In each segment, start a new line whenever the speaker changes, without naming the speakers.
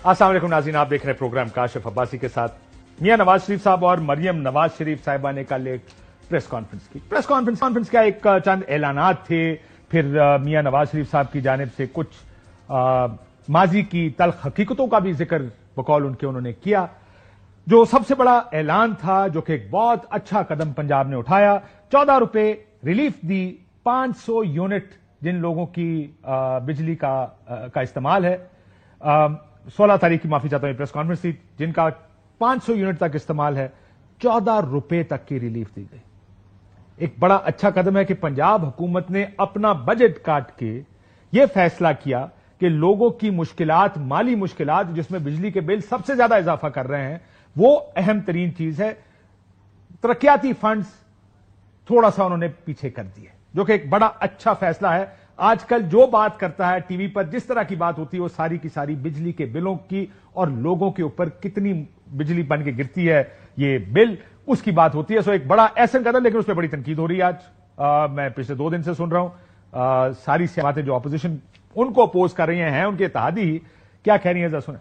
अस्सलाम वालेकुम नाज़रीन, आप देख रहे हैं प्रोग्राम काशिफ अब्बासी के साथ। मियां नवाज शरीफ साहब और मरियम नवाज शरीफ साहिबा ने कल एक प्रेस कॉन्फ्रेंस की। प्रेस कॉन्फ्रेंस क्या, एक चंद ऐलानात थे, फिर मियां नवाज शरीफ साहब की जानिब से कुछ माजी की तल्ख हकीकतों का भी जिक्र बकौल उनके उन्होंने किया। जो सबसे बड़ा ऐलान था, जो कि एक बहुत अच्छा कदम पंजाब ने उठाया, 14 रुपए रिलीफ दी 500 यूनिट जिन लोगों की बिजली का इस्तेमाल है। 16 तारीख की माफी चाहता हूं, प्रेस कॉन्फ्रेंस थी, जिनका 500 यूनिट तक इस्तेमाल है, 14 रुपए तक की रिलीफ दी गई। एक बड़ा अच्छा कदम है कि पंजाब हुकूमत ने अपना बजट काट के यह फैसला किया कि लोगों की मुश्किलात, माली मुश्किलात, जिसमें बिजली के बिल सबसे ज्यादा इजाफा कर रहे हैं, वो अहम तरीन चीज है। तरक्याती फंड्स थोड़ा सा उन्होंने पीछे कर दिए, जो कि एक बड़ा अच्छा फैसला है। आजकल जो बात करता है टीवी पर, जिस तरह की बात होती है, वो सारी की सारी बिजली के बिलों की और लोगों के ऊपर कितनी बिजली बन के गिरती है ये बिल, उसकी बात होती है। सो एक बड़ा ऐसा कदम, लेकिन उस पर बड़ी तनकीद हो रही है आज। मैं पिछले 2 दिन से सुन रहा हूं सारी बातें जो अपोजिशन उनको अपोज कर रही हैं, उनके इत्तेहादी क्या कह रही है, जरा सुने।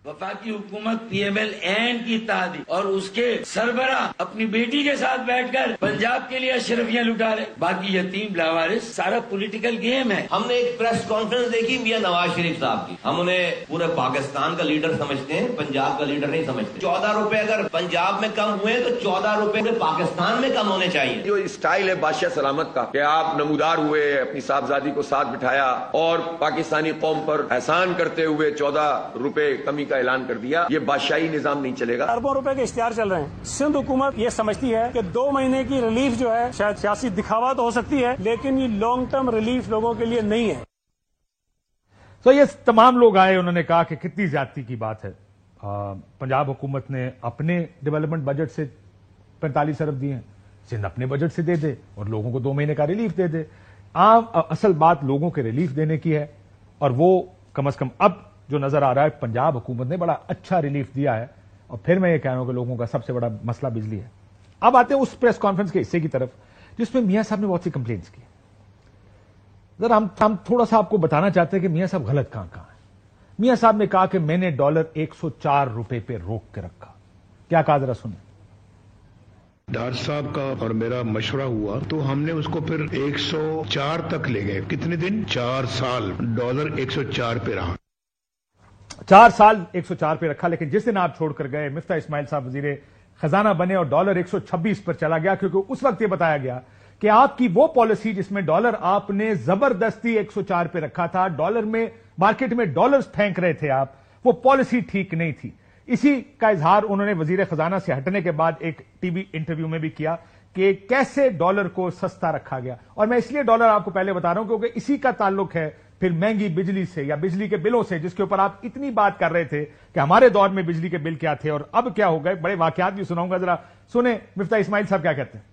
वफाकी हुकूमत पीएमएल एंड की इत्तेहादी और उसके सरबरा अपनी बेटी के साथ बैठकर पंजाब के लिए अशरफियां लुटा रहे, बाकी यतीम लावारिस, सारा पॉलिटिकल गेम है।
हमने एक प्रेस कॉन्फ्रेंस देखी मियां नवाज शरीफ साहब की, हम उन्हें पूरे पाकिस्तान का लीडर समझते हैं, पंजाब का लीडर नहीं समझते। 14 रुपए अगर पंजाब में कम हुए तो 14 रुपए पूरे पाकिस्तान में कम होने चाहिए।
जो स्टाइल है बादशाह सलामत का, कि आप नमूदार हुए, अपनी साहबजादी को साथ बिठाया और पाकिस्तानी कौम पर एहसान करते हुए 14 रुपए कमी का ऐलान कर दिया, ये बादशाही निजाम नहीं चलेगा।
अरबों रुपए के इश्तिहार चल रहे हैं। सिंध हुकूमत ये समझती है कि 2 महीने की रिलीफ जो है शायद सियासी दिखावा तो हो सकती है, लेकिन ये लॉन्ग टर्म रिलीफ लोगों के लिए नहीं है।
तो ये तमाम लोग आए, उन्होंने कहा कि कितनी ज्यादती की बात है। पंजाब हुकूमत ने अपने डेवलपमेंट बजट से 45 अरब दिए हैं, सिंध अपने बजट से दे दे और लोगों को 2 महीने का रिलीफ दे दे। असल बात लोगों के रिलीफ देने की है, और वो कम से कम अब जो नजर आ रहा है, पंजाब हुकूमत ने बड़ा अच्छा रिलीफ दिया है। और फिर मैं ये कह रहा हूं कि लोगों का सबसे बड़ा मसला बिजली है। अब आते हैं उस प्रेस कॉन्फ्रेंस के हिस्से की तरफ जिसमें मियां साहब ने बहुत सी कंप्लेंट्स की। जरा हम थोड़ा सा आपको बताना चाहते हैं कि मियां साहब गलत कहां है। मियां साहब ने कहा कि मैंने डॉलर 104 रुपए पे रोक के रखा। क्या कहा, जरा सुने।
डार साहब का और मेरा मशवरा हुआ तो हमने उसको फिर 104 तक ले गए। कितने दिन? 4 साल डॉलर 104 पे रहा।
4 साल 104 पे रखा, लेकिन जिस दिन आप छोड़कर गए, मिफ्ता इस्माइल साहब वजीर खजाना बने और डॉलर 126 पर चला गया, क्योंकि उस वक्त ये बताया गया कि आपकी वो पॉलिसी जिसमें डॉलर आपने जबरदस्ती 104 पे रखा था, डॉलर में मार्केट में डॉलर्स फेंक रहे थे आप, वो पॉलिसी ठीक नहीं थी। इसी का इजहार उन्होंने वजीर खजाना से हटने के बाद एक टीवी इंटरव्यू में भी किया कि कैसे डॉलर को सस्ता रखा गया। और मैं इसलिए डॉलर आपको पहले बता रहा हूं क्योंकि इसी का ताल्लुक है फिर महंगी बिजली से या बिजली के बिलों से, जिसके ऊपर आप इतनी बात कर रहे थे कि हमारे दौर में बिजली के बिल क्या थे और अब क्या हो गए। बड़े वाकयात भी सुनाऊंगा, जरा सुने मिफ्ता इस्माइल साहब क्या कहते हैं।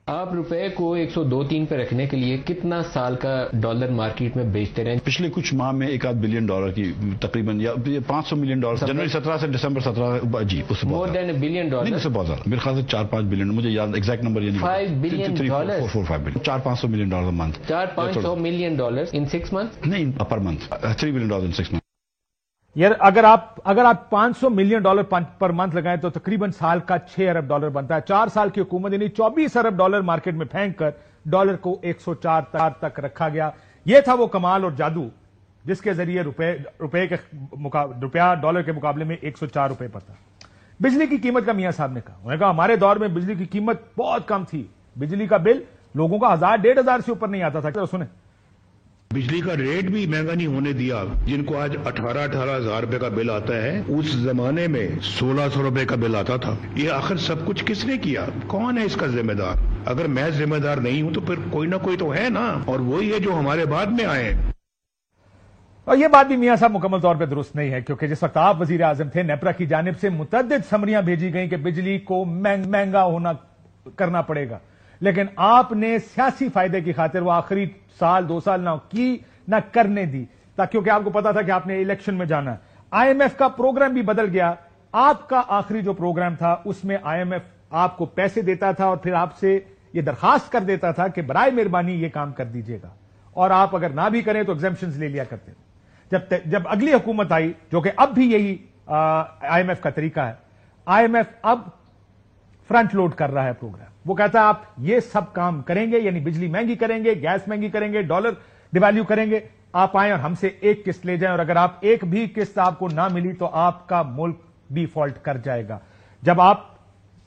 आप रुपए को 102-3 पे रखने के लिए कितना साल का डॉलर मार्केट में बेचते रहे?
पिछले कुछ माह में $1 बिलियन की तकरीबन, या $500 मिलियन जनवरी 17 से दिसंबर 17 जी, उससे
मोर देन $1 बिलियन।
नहीं, उससे बहुत ज्यादा, मेरे ख्याल से 4-5 बिलियन, मुझे याद एग्जैक्ट नंबर ये नहीं।
$5 billion,
4-5 billion, $400-500 million month.
$400-500 million in 6 month?
नहीं, per month, $3 billion in 6 month.
यार अगर आप $500 मिलियन पर मंथ लगाएं तो तकरीबन साल का $6 अरब बनता है। 4 साल की हुकूमत यानी $24 अरब मार्केट में फेंक कर डॉलर को 104 तक रखा गया। यह था वो कमाल और जादू जिसके जरिए रुपया डॉलर के मुकाबले में 104 रुपए पर था। बिजली की कीमत का मियां साहब ने कहा, उन्होंने कहा हमारे दौर में बिजली की कीमत बहुत कम थी, बिजली का बिल लोगों का 1000-1500 से ऊपर नहीं आता था। तो सुने,
बिजली का रेट भी महंगा नहीं होने दिया। जिनको आज 18-18 हजार रुपए का बिल आता है, उस जमाने में 1600 रुपए का बिल आता था। ये आखिर सब कुछ किसने किया? कौन है इसका जिम्मेदार? अगर मैं जिम्मेदार नहीं हूं तो फिर कोई ना कोई तो है ना, और वही है जो हमारे बाद में आए।
और यह बात भी मियां साहब मुकम्मल तौर पर दुरुस्त नहीं है, क्योंकि जिस वक्त आप वजीर आजम थे, नेपरा की जानिब से मुतअद्दिद समरियां भेजी गई कि बिजली को महंगा होना करना पड़ेगा, लेकिन आपने सियासी फायदे की खातिर वो आखिरी साल 2 साल ना करने दी, क्योंकि आपको पता था कि आपने इलेक्शन में जाना है। IMF का प्रोग्राम भी बदल गया। आपका आखिरी जो प्रोग्राम था उसमें IMF आपको पैसे देता था और फिर आपसे ये दरखास्त कर देता था कि बराए मेहरबानी ये काम कर दीजिएगा, और आप अगर ना भी करें तो एग्जेम्पशंस ले लिया करते थे। जब अगली हुकूमत आई, जो कि अब भी यही IMF का तरीका है, IMF अब फ्रंट लोड कर रहा है प्रोग्राम। वो कहता है आप ये सब काम करेंगे, यानी बिजली महंगी करेंगे, गैस महंगी करेंगे, डॉलर डिवैल्यू करेंगे, आप आए और हमसे एक किस्त ले जाएं, और अगर आप एक भी किस्त आपको ना मिली तो आपका मुल्क डिफॉल्ट कर जाएगा। जब आप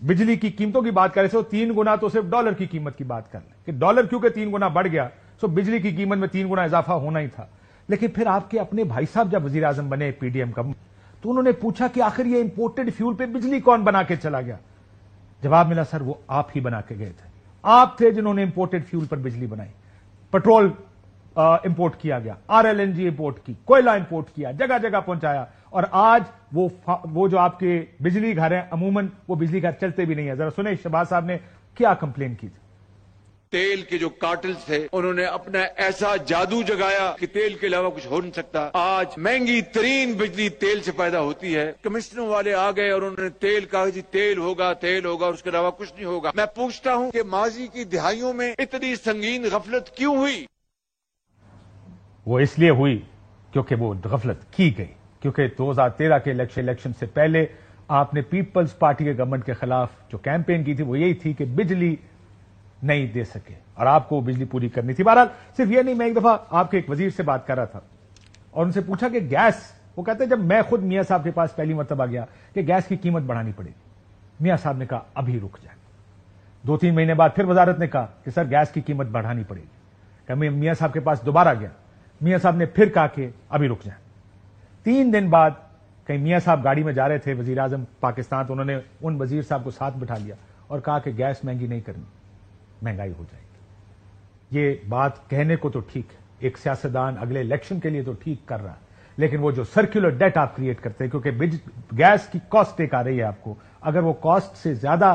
बिजली की कीमतों की बात करें तो 3 गुना तो सिर्फ डॉलर की कीमत की बात कर लें कि डॉलर क्योंकि 3 गुना बढ़ गया, तो बिजली की कीमत में 3 गुना इजाफा होना ही था। लेकिन फिर आपके अपने भाई साहब जब वजीर आजम बने PDM का, तो उन्होंने पूछा कि आखिर ये इंपोर्टेड फ्यूल पे बिजली कौन बना के चला गया? जवाब मिला, सर वो आप ही बना के गए थे, आप थे जिन्होंने इंपोर्टेड फ्यूल पर बिजली बनाई। पेट्रोल इंपोर्ट किया गया, RLNG इंपोर्ट की, कोयला इंपोर्ट किया, जगह जगह पहुंचाया, और आज वो जो आपके बिजली घर हैं, अमूमन वो बिजली घर चलते भी नहीं है। जरा सुने शहबाज साहब ने क्या कंप्लेन की थी।
तेल के जो कार्टेल्स थे उन्होंने अपना ऐसा जादू जगाया कि तेल के अलावा कुछ हो नहीं सकता। आज महंगी तरीन बिजली तेल से पैदा होती है। कमिश्नरों वाले आ गए और उन्होंने तेल कहा जी तेल होगा और उसके अलावा कुछ नहीं होगा। मैं पूछता हूं कि माजी की दिहाइयों में इतनी संगीन गफलत क्यों हुई?
वो इसलिए हुई क्योंकि वो गफलत की गई, क्योंकि 2013 के इलेक्शन से पहले आपने पीपल्स पार्टी के गवर्नमेंट के खिलाफ जो कैंपेन की थी वो यही थी कि बिजली नहीं दे सके और आपको बिजली पूरी करनी थी। बहरहाल सिर्फ ये नहीं, मैं एक दफा आपके एक वजीर से बात कर रहा था और उनसे पूछा कि गैस, वो कहते जब मैं खुद मियां साहब के पास पहली मरतबा गया कि गैस की कीमत बढ़ानी पड़ेगी, मियां साहब ने कहा अभी रुक जाए। 2-3 महीने बाद फिर वजारत ने कहा कि सर गैस की कीमत बढ़ानी पड़ेगी। मैं मियां साहब के पास दोबारा गया, मियां साहब ने फिर कहा कि अभी रुक जाए। 3 दिन बाद कहीं मियां साहब गाड़ी में जा रहे थे वजीर आजम पाकिस्तान, तो उन्होंने उन वजीर साहब को साथ बिठा लिया और कहा कि गैस महंगी नहीं करनी, महंगाई हो जाएगी। ये बात कहने को तो ठीक है, एक सियासतदान अगले इलेक्शन के लिए तो ठीक कर रहा है, लेकिन वो जो सर्कुलर डेट आप क्रिएट करते हैं, क्योंकि गैस की कॉस्ट एक आ रही है आपको, अगर वो कॉस्ट से ज्यादा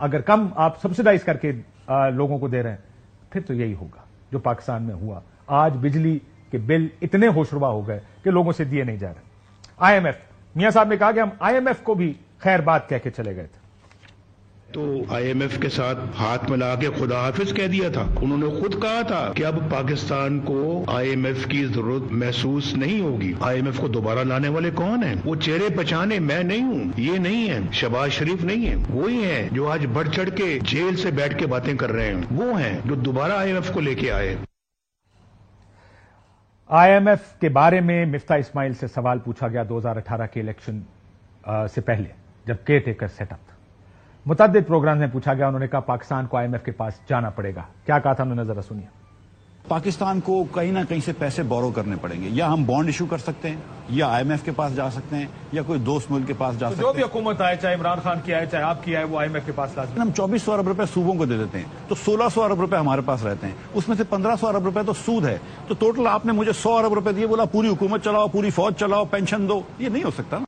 अगर कम आप सब्सिडाइज करके लोगों को दे रहे हैं, फिर तो यही होगा जो पाकिस्तान में हुआ। आज बिजली के बिल इतने होशरुबा हो गए कि लोगों से दिए नहीं जा रहे। IMF, मियां साहब ने कहा कि हम IMF को भी खैर बात कह के चले गए थे,
तो IMF के साथ हाथ मिला के खुदा हाफिज कह दिया था। उन्होंने खुद कहा था कि अब पाकिस्तान को IMF की जरूरत महसूस नहीं होगी। IMF को दोबारा लाने वाले कौन हैं? वो चेहरे पहचाने मैं नहीं हूँ, ये नहीं है, शहबाज शरीफ नहीं है, वही हैं जो आज बढ़ चढ़ के जेल से बैठ के बातें कर रहे हैं, वो हैं जो दोबारा IMF को लेके आए।
IMF के बारे में मिफ्ता इस्माइल से सवाल पूछा गया 2018 के इलेक्शन से पहले, जब केयर टेकर सेटअप था। मुतअद्दिद प्रोग्राम में पूछा गया, उन्होंने कहा पाकिस्तान को IMF के पास जाना पड़ेगा। क्या कहा था उन्होंने, जरा सुनिए।
पाकिस्तान को कहीं ना कहीं से पैसे बोरो करने पड़ेंगे, या हम बॉन्ड इशू कर सकते हैं, या IMF के पास जा सकते हैं, या कोई दोस्त मुल्क के पास जा सकते हैं।
जो भी हुकूमत आए, चाहे इमरान खान की आए चाहे आपकी आए, वो IMF के पास लाजमी।
हम 2400 अरब रुपए सूबों को दे देते हैं, तो 1600 अरब रुपए हमारे पास रहते हैं, उसमें से 1500 अरब रुपए तो सूद है। तो टोटल आपने मुझे 100 अरब रुपए दिए, बोला पूरी हुकूमत चलाओ, पूरी फौज चलाओ, पेंशन दो। ये नहीं हो सकता ना।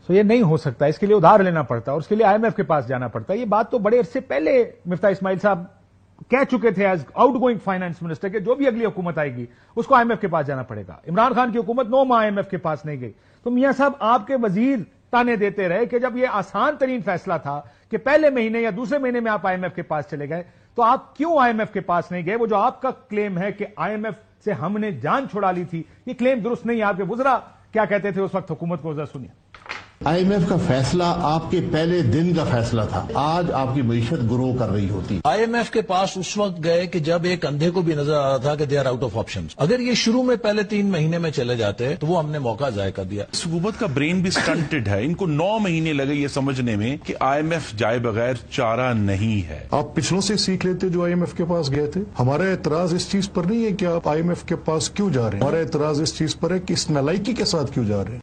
तो ये नहीं हो सकता, इसके लिए उधार लेना पड़ता और उसके लिए IMF के पास जाना पड़ता। ये बात तो बड़े अरसे पहले मिफ्ता इस्माइल साहब कह चुके थे एज आउटगोइंग फाइनेंस मिनिस्टर के जो भी अगली हुकूमत आएगी उसको IMF के पास जाना पड़ेगा। इमरान खान की हुकूमत 9 माह IMF के पास नहीं गई, तो मियां साहब आपके वजीर ताने देते रहे कि जब ये आसान तरीन फैसला था कि पहले महीने या दूसरे महीने में आप IMF के पास चले गए, तो आप क्यों IMF के पास नहीं गए? वो जो आपका क्लेम है कि IMF से हमने जान छुड़ा ली थी, ये क्लेम दुरुस्त नहीं है। आपके वुज़रा क्या कहते थे उस वक्त हुकूमत को, जरा सुनिए।
IMF का फैसला आपके पहले दिन का फैसला था, आज आपकी मईशत ग्रो कर रही होती।
IMF के पास उस वक्त गए कि जब एक अंधे को भी नजर आ रहा था कि they are out of options. अगर ये शुरू में पहले 3 महीने में चले जाते तो वो हमने मौका जाया कर दिया।
इस हुकूमत का ब्रेन भी स्टंटेड है, इनको 9 महीने लगे ये समझने में कि IMF जाए बगैर चारा नहीं है।
आप पिछलों से सीख लेते जो IMF के पास गए थे। हमारा एतराज इस चीज पर नहीं है कि आप IMF के पास क्यों जा रहे हैं, हमारा एतराज इस चीज पर है कि इस नालायकी के साथ क्यों जा रहे हैं।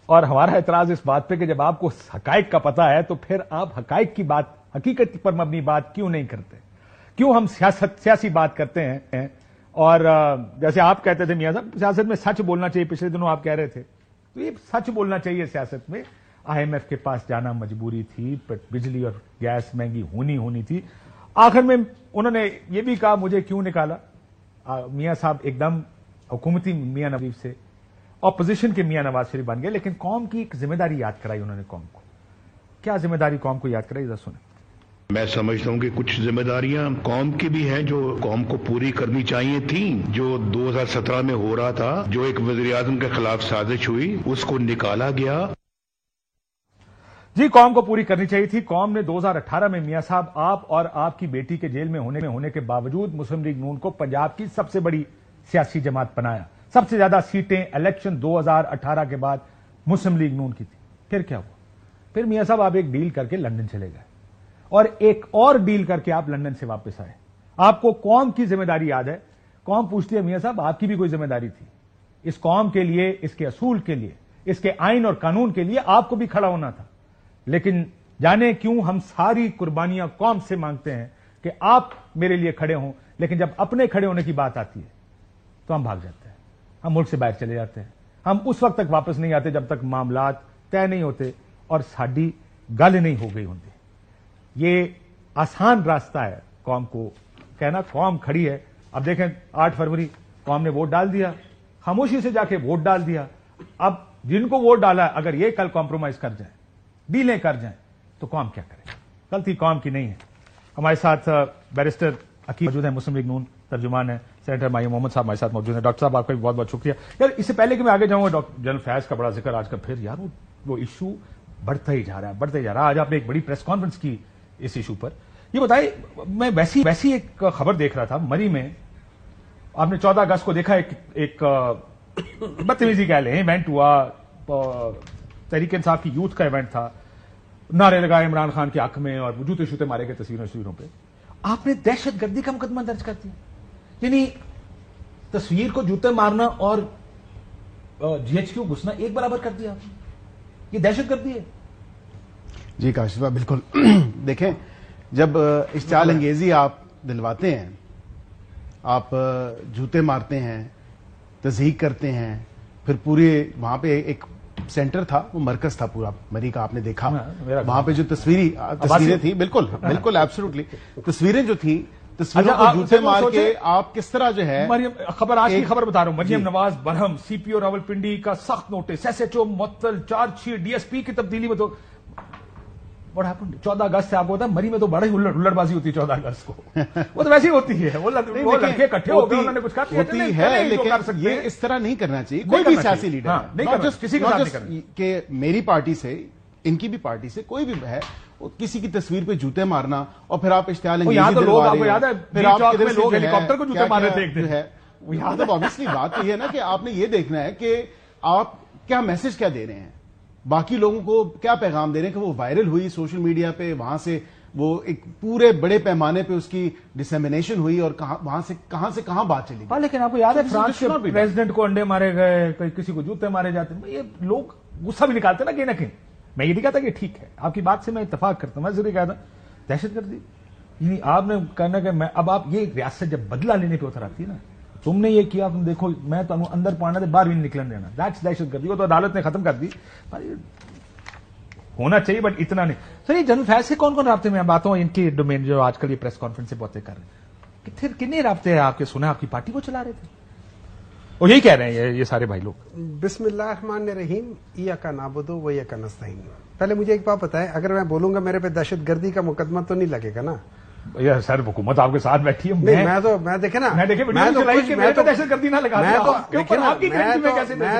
और हमारा एतराज इस बात पे कि जब आपको हकाइक का पता है तो फिर आप हकाइक की बात, हकीकत पर मबनी बात क्यों नहीं करते? क्यों हम सियासी बात करते हैं? और जैसे आप कहते थे मियां साहब, सियासत में सच बोलना चाहिए, पिछले दिनों आप कह रहे थे, तो ये सच बोलना चाहिए सियासत में। IMF के पास जाना मजबूरी थी, बिजली और गैस महंगी होनी थी। आखिर में उन्होंने ये भी कहा मुझे क्यों निकाला। मियां साहब एकदम हुकूमती मियां नवाज से ऑपोजिशन के मियां नवाज शरीफ बन गए, लेकिन कौम की एक जिम्मेदारी याद कराई उन्होंने। कौम को क्या जिम्मेदारी कौम को याद कराई, जरा सुने।
मैं समझता हूं कि कुछ जिम्मेदारियां कौम की भी हैं जो कौम को पूरी करनी चाहिए थी। जो 2017 में हो रहा था, जो एक वज़ीर-ए-आज़म के खिलाफ साजिश हुई, उसको निकाला गया।
जी, कौम को पूरी करनी चाहिए थी। कौम ने 2018 में मियां साहब आप और आपकी बेटी के जेल में होने के बावजूद मुस्लिम लीग नून को पंजाब की सबसे बड़ी सियासी जमात बनाया। सबसे ज्यादा सीटें इलेक्शन 2018 के बाद मुस्लिम लीग नून की थी। फिर क्या हुआ? फिर मियां साहब आप एक डील करके लंदन चले गए और एक और डील करके आप लंदन से वापस आए। आपको कौम की जिम्मेदारी याद है? कौम पूछती है मियां साहब आपकी भी कोई जिम्मेदारी थी। इस कौम के लिए, इसके असूल के लिए, इसके आइन और कानून के लिए आपको भी खड़ा होना था। लेकिन जाने क्यों हम सारी कुर्बानियां कौम से मांगते हैं कि आप मेरे लिए खड़े हों, लेकिन जब अपने खड़े होने की बात आती है तो हम भाग जाते हैं, हम मुल्क से बाहर चले जाते हैं। हम उस वक्त तक वापस नहीं आते जब तक मामलात तय नहीं होते और साड़ी गल नहीं हो गई होती। ये आसान रास्ता है कौम को कहना, कौम खड़ी है। अब देखें 8 फरवरी कौम ने वोट डाल दिया, खामोशी से जाके वोट डाल दिया। अब जिनको वोट डाला है, अगर ये कल कॉम्प्रोमाइज कर जाए, डीलें कर जाएं, तो कौम क्या करे? गलती कौम की नहीं है। हमारे साथ बैरिस्टर अकीब मौजूद है, मुस्लिम लीग नून तर्जुमान है। सेनेटर माही मोहम्मद साहब हमारे साथ मौजूद है। डॉक्टर साहब आपका भी बहुत बहुत शुक्रिया। यार इससे पहले कि मैं आगे जाऊंगा, डॉक्टर जनरल फैज का बड़ा जिक्र आज का फिर यार वो इशू बढ़ता ही जा रहा है। आज आपने एक बड़ी प्रेस कॉन्फ्रेंस की इस इशू पर। ये बताइए, मैं वैसी एक खबर देख रहा था मरी में, आपने 14 अगस्त को देखा एक बदतमीजी कह लें इवेंट हुआ, तहरीक इंसाफ की यूथ का इवेंट था, नारे लगाए इमरान खान के हक में और जूते शूते मारे गए तस्वीरों पे। आपने दहशतगर्दी का मुकदमा दर्ज कर दिया। यानी तस्वीर को जूते मारना और जीएचक्यू घुसना एक बराबर कर दिया आपने। ये दहशतगर्दी है।
जी काशिफ साहब, बिल्कुल। देखें, जब इश्तियाल अंगेजी आप दिलवाते हैं, आप जूते मारते हैं, तज़हीक करते हैं, फिर पूरे वहां पे एक सेंटर था, वो मरकज था पूरा मरी का, आपने देखा वहां पे जो तस्वीरें थी, बिल्कुल एब्सोल्युटली तस्वीरें जो थी, तस्वीरों को जूते मार के आप किस तरह जो है
खबर, आज की खबर बता रहा हूं, मरियम नवाज बरहम, सीपीओ रावलपिंडी का सख्त नोटिस, एसएचओ मुअत्तल, चार्जशीट, डीएसपी की तब्दीली में। तो What happened? 14 अगस्त से आपको होता है मरी में तो बड़ा ही हुल्लड़बाजी होती है 14 अगस्त को। वो तो वैसे ही होती है, वो लड़के इकट्ठे हो गए, उन्होंने कुछ कहा होती
है, लेकिन ये इस तरह नहीं करना चाहिए कोई भी सियासी लीडर,
किसी
के मेरी पार्टी से, इनकी भी पार्टी से, कोई भी है, किसी की तस्वीर पे जूते मारना और फिर आप इश्तियाल
अंगेजी दिलवा रहे हैं, फिर आप किधर से हेलीकॉप्टर को जूते मार रहे थे एक दिन है।
मतलब ऑब्वियसली बात तो ये है ना कि आपने ये देखना है कि आप क्या मैसेज क्या दे रहे हैं, बाकी लोगों को क्या पैगाम दे रहे हैं। कि वो वायरल हुई सोशल मीडिया पे, वहां से वो एक पूरे बड़े पैमाने पे उसकी डिसेमिनेशन हुई और वहां से कहां बात चली गई।
लेकिन आपको याद है फ्रांस के प्रेसिडेंट को अंडे मारे गए, किसी को जूते मारे जाते, ये लोग गुस्सा भी निकालते ना कहीं ना कहीं। मैं ये नहीं कहता कि ठीक है, आपकी बात से मैं इत्तेफाक करता हूं, मैं जरूर कहता दहशतगर्दी आपने कहना कि मैं अब आप ये रियासत जब बदला लेने पे उतर आती है ना, तुमने ये किया, तुम देखो मैं तो अंदर पाना थे, बाहर भी नहीं निकलने देना, दैट्स दहशतगर्दी। वो तो अदालत ने खत्म कर दी, होना चाहिए बट इतना नहीं। सर ये जनरल फैज से कौन कौन राब्ते में आप बातों इनकी डोमेन जो आजकल ये प्रेस कॉन्फ्रेंस से बहुत कर रहे हैं, कितने राब्ते हैं आपके? सुना आपकी पार्टी को चला रहे थे और यही कह रहे हैं ये सारे भाई लोग।
बिस्मिल्लाहिर्रहमानिर्रहीम, इय्याका नाबुदु व इय्याका नस्तईन। पहले मुझे एक बात बताएं, अगर मैं बोलूंगा मेरे पे दहशतगर्दी का मुकदमा तो नहीं लगेगा ना?
यार सर हुकूमत आपके साथ बैठी है।
मैं देखे ना, मैं
दहशतगर्दी ना लगा,
मैं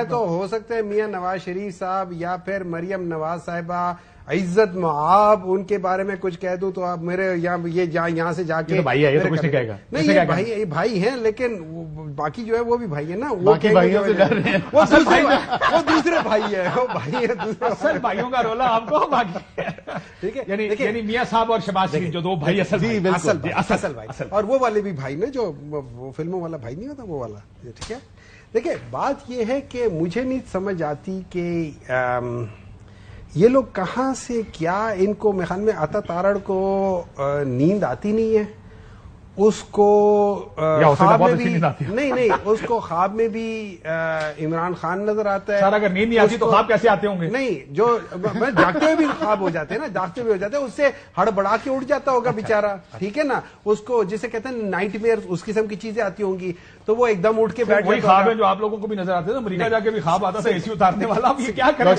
तो हो सकता है मियां नवाज शरीफ साहब या फिर मरियम नवाज साहिबा, इज्जत मआब, उनके बारे में कुछ कह दूं तो आप मेरे यहाँ से जाके
तो भाई है, ये तो कुछ नहीं कहेगा।
नहीं, ये भाई हैं, लेकिन बाकी जो है वो भी भाई है ना, वो
भाइयों से डर रहे हैं,
वो दूसरे भाई है, वो भाई है दूसरे।
असल भाइयों का रोला आपको बाकी, ठीक है? यानी मियां साहब और शहबाज शरीफ जो दो भाई असल
भाई, और वो वाले भी भाई ने जो वो फिल्मों वाला भाई नहीं होता, वो वाला, ठीक है? देखिए बात ये है कि मुझे नहीं समझ आती कि ये लोग कहाँ से क्या, इनको मेरे ख्याल में अता तारड़ को नींद आती नहीं है उसको
ख्वाब
में भी नहीं उसको ख्वाब में भी इमरान खान नजर आता है।
सर अगर नींद नहीं आती तो ख्वाब कैसे आते होंगे?
नहीं, जो जागते हुए भी ख्वाब हो जाते हैं ना, जागते हुए हो जाते हैं, उससे हड़बड़ा के उठ जाता होगा बेचारा, ठीक है ना। उसको जिसे कहते हैं नाइटमेयर, उस किस्म की चीजें आती होंगी, तो वो एकदम उठ के बैठ
वही ख्वाब है जो आप लोगों को भी नजर आते थे। अमेरिका जाके भी ख्वाब आता था एसी उतारने वाला। अब ये क्या करें?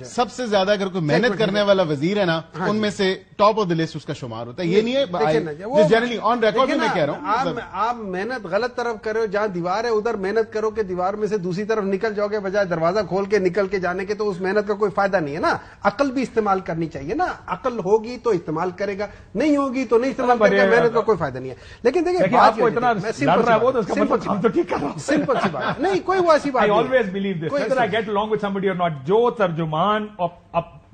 सबसे ज्यादा अगर कोई मेहनत करने वाला वजीर है ना, उनमें से टॉप ऑफ द लिस्ट उसका शुमार होता है। ये नहीं है जनरली ऑन रिकॉर्ड में मैं कह रहा हूँ।
आप मेहनत गलत तरफ कर रहे हो, जहां दीवार है उधर मेहनत करो कि दीवार में से दूसरी तरफ निकल जाओगे, बजाय दरवाजा खोल के निकल के जाने के, तो उस मेहनत का कोई फायदा नहीं है ना। अकल भी इस्तेमाल करनी चाहिए ना, अकल होगी तो इस्तेमाल करेगा, नहीं होगी तो नहीं इस्तेमाल करेगा, मेहनत का कोई फायदा नहीं है। लेकिन देखिए
आपको इतना
सिंपल सी बात नहीं, कोई वो ऐसी बात।
I always believe this. Whether I get along with somebody or not, जो तर्जुमान और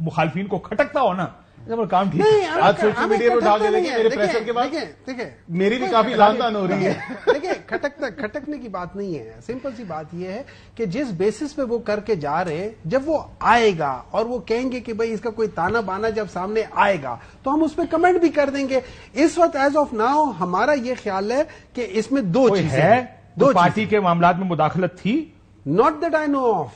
मुखालफिन को खटकता हो ना, काम ठीक है।
आज सोशल मीडिया पर डाल देंगे मेरे प्रेशर के बाद,
देखिए
मेरी भी काफी लानतान हो रही है।
देखिए खटकने की बात नहीं है, सिंपल सी बात यह है कि जिस बेसिस पे वो करके जा रहे हैं, जब वो आएगा और वो कहेंगे कि भाई इसका कोई ताना बाना जब सामने आएगा तो हम उस पर कमेंट भी कर देंगे। इस वक्त एज ऑफ नाउ हमारा ये ख्याल है कि इसमें दो चीजें हैं।
दो पार्टी के मामलात में मुदाखलत थी,
not that I know of,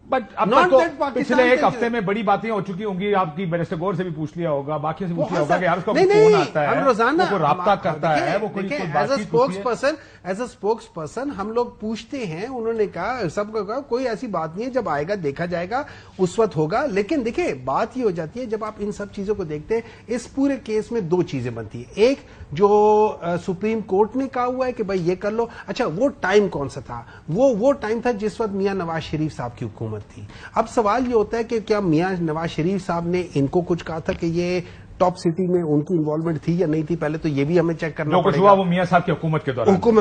but अब तक तो पिछले एक हफ्ते में बड़ी बातें हो चुकी होंगी। आपकी बैरिस्टर गौर से भी पूछ लिया होगा, बाकी से पूछ लिया होगा कि यार उसका फोन आता है,
हम रोजाना
वो राब्ता करता है, वो कोई
एज अ स्पोक्स पर्सन हम लोग पूछते हैं। उन्होंने कहा, सबको कहा कोई ऐसी बात नहीं है, जब आएगा देखा जाएगा, उस वक्त होगा। लेकिन देखिए बात ये हो जाती है, जब आप इन सब चीजों को देखते हैं, इस पूरे केस में दो चीजें बनती है। एक जो सुप्रीम कोर्ट ने कहा हुआ है कि भाई ये कर लो, अच्छा वो टाइम कौन सा था? वो टाइम था जिस वक्त मियां नवाज शरीफ साहब की हुकूमत थी। अब सवाल ये होता है कि क्या मियां नवाज शरीफ साहब ने इनको कुछ कहा था कि ये टॉप सिटी में उनकी इन्वॉल्वमेंट थी या नहीं थी? पहले तो ये भी हमें चेक करना पड़ेगा।
जो कुछ हुआ वो मियां साहब की हुकूमत